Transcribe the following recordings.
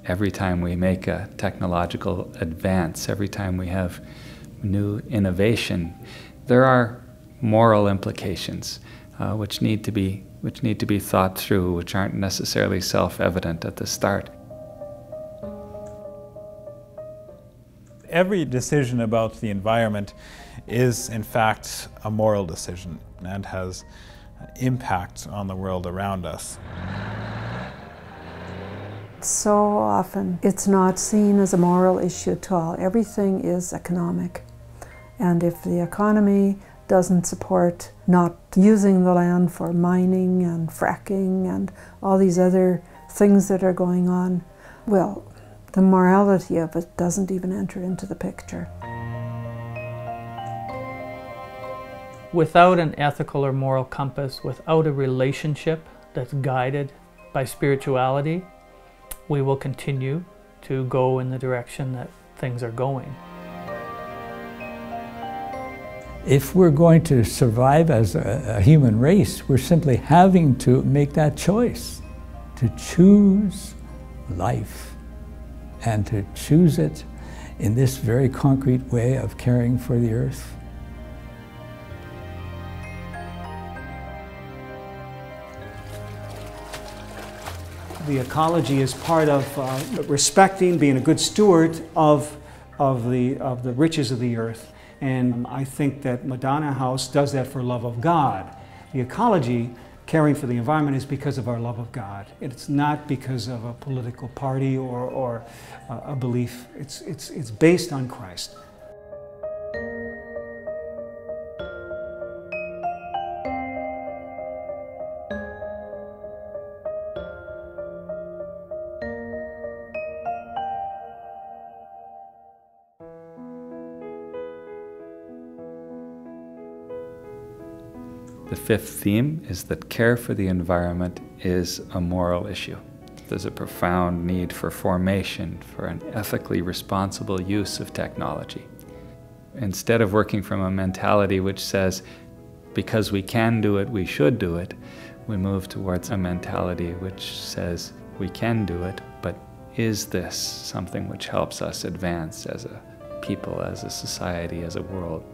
Every time we make a technological advance, every time we have new innovation, there are moral implications which need to be thought through, which aren't necessarily self-evident at the start. Every decision about the environment is, in fact, a moral decision and has impact on the world around us. So often it's not seen as a moral issue at all. Everything is economic. And if the economy doesn't support not using the land for mining and fracking and all these other things that are going on, well, the morality of it doesn't even enter into the picture. Without an ethical or moral compass, without a relationship that's guided by spirituality, we will continue to go in the direction that things are going. If we're going to survive as a human race, we're simply having to make that choice, to choose life, and to choose it in this very concrete way of caring for the earth. The ecology is part of respecting, being a good steward of the riches of the earth. And I think that Madonna House does that for love of God. The ecology, caring for the environment, is because of our love of God. It's not because of a political party or a belief. It's based on Christ. The fifth theme is that care for the environment is a moral issue. There's a profound need for formation, for an ethically responsible use of technology. Instead of working from a mentality which says, because we can do it, we should do it, we move towards a mentality which says, we can do it, but is this something which helps us advance as a people, as a society, as a world?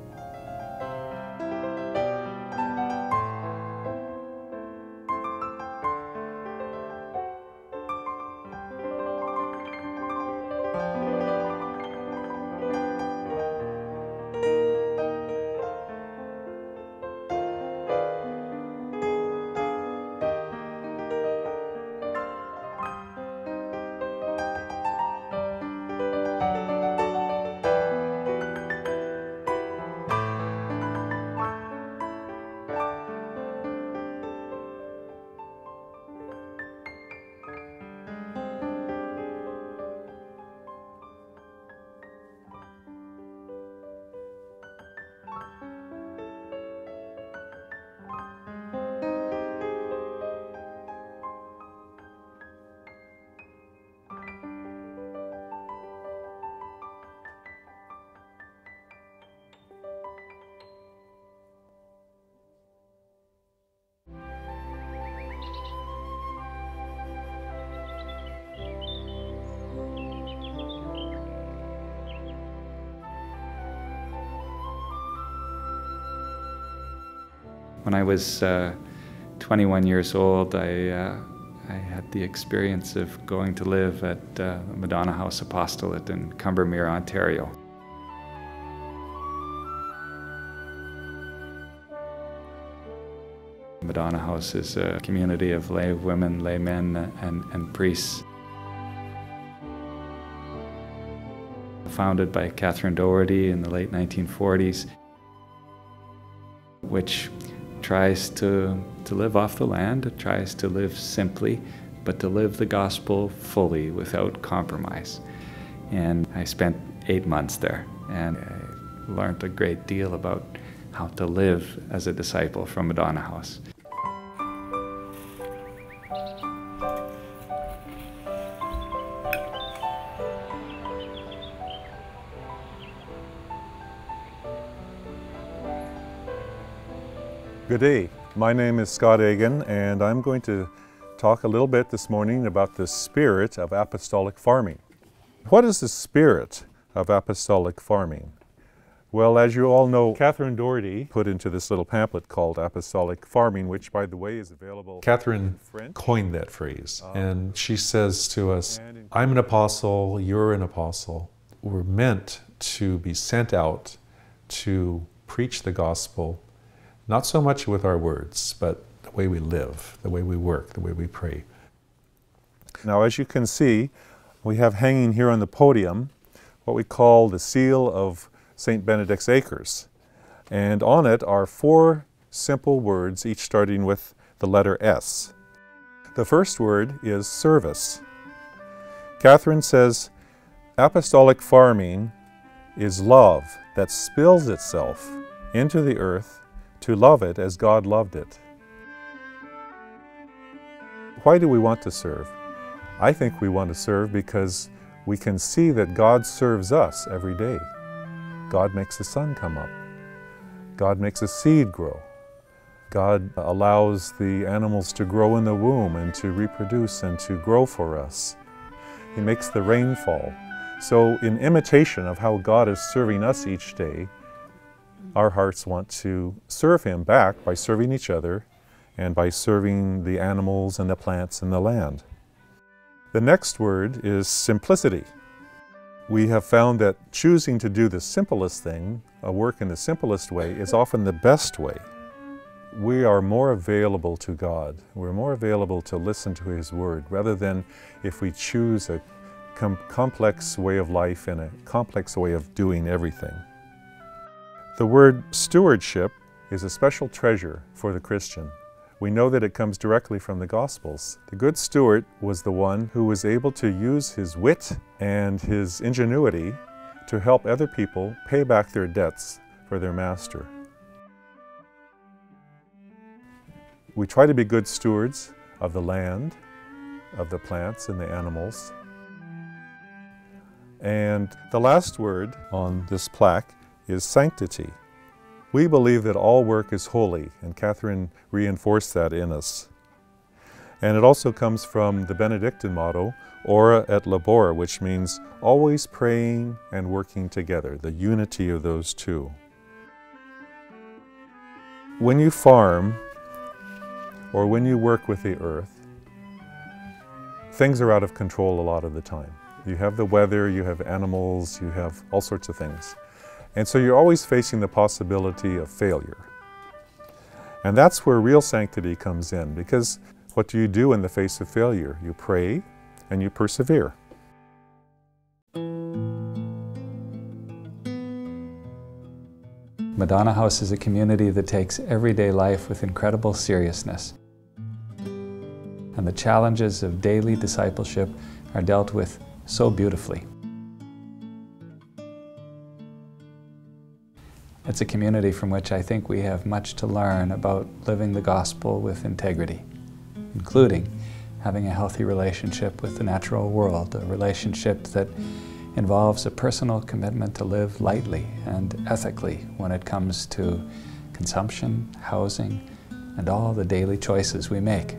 When I was 21 years old, I had the experience of going to live at the Madonna House Apostolate in Combermere, Ontario. Madonna House is a community of lay women, lay men, and priests. Founded by Catherine Doherty in the late 1940s, which tries to live off the land, it tries to live simply, but to live the gospel fully without compromise. And I spent 8 months there, and I learned a great deal about how to live as a disciple from Madonna House. Good day. My name is Scott Egan, and I'm going to talk a little bit this morning about the spirit of apostolic farming. What is the spirit of apostolic farming? Well, as you all know, Catherine Doherty put into this little pamphlet called Apostolic Farming, which, by the way, is available. Catherine coined that phrase, and she says to us, I'm an apostle, you're an apostle. We're meant to be sent out to preach the gospel, not so much with our words, but the way we live, the way we work, the way we pray. Now, as you can see, we have hanging here on the podium what we call the seal of St. Benedict's Acres. And on it are 4 simple words, each starting with the letter S. The first word is service. Catherine says, apostolic farming is love that spills itself into the earth to love it as God loved it. Why do we want to serve? I think we want to serve because we can see that God serves us every day. God makes the sun come up. God makes a seed grow. God allows the animals to grow in the womb and to reproduce and to grow for us. He makes the rain fall. So in imitation of how God is serving us each day, our hearts want to serve Him back by serving each other and by serving the animals and the plants and the land. The next word is simplicity. We have found that choosing to do the simplest thing, a work in the simplest way, is often the best way. We are more available to God. We're more available to listen to His Word, rather than if we choose a complex way of life and a complex way of doing everything. The word stewardship is a special treasure for the Christian. We know that it comes directly from the Gospels. The good steward was the one who was able to use his wit and his ingenuity to help other people pay back their debts for their master. We try to be good stewards of the land, of the plants and the animals. And the last word on this plaque is sanctity. We believe that all work is holy, and Catherine reinforced that in us. And it also comes from the Benedictine motto, Ora et Labora, which means always praying and working together, the unity of those two. When you farm, or when you work with the earth, things are out of control a lot of the time. You have the weather, you have animals, you have all sorts of things. And so you're always facing the possibility of failure. And that's where real sanctity comes in, because what do you do in the face of failure? You pray and you persevere. Madonna House is a community that takes everyday life with incredible seriousness. And the challenges of daily discipleship are dealt with so beautifully. It's a community from which I think we have much to learn about living the gospel with integrity, including having a healthy relationship with the natural world, a relationship that involves a personal commitment to live lightly and ethically when it comes to consumption, housing, and all the daily choices we make.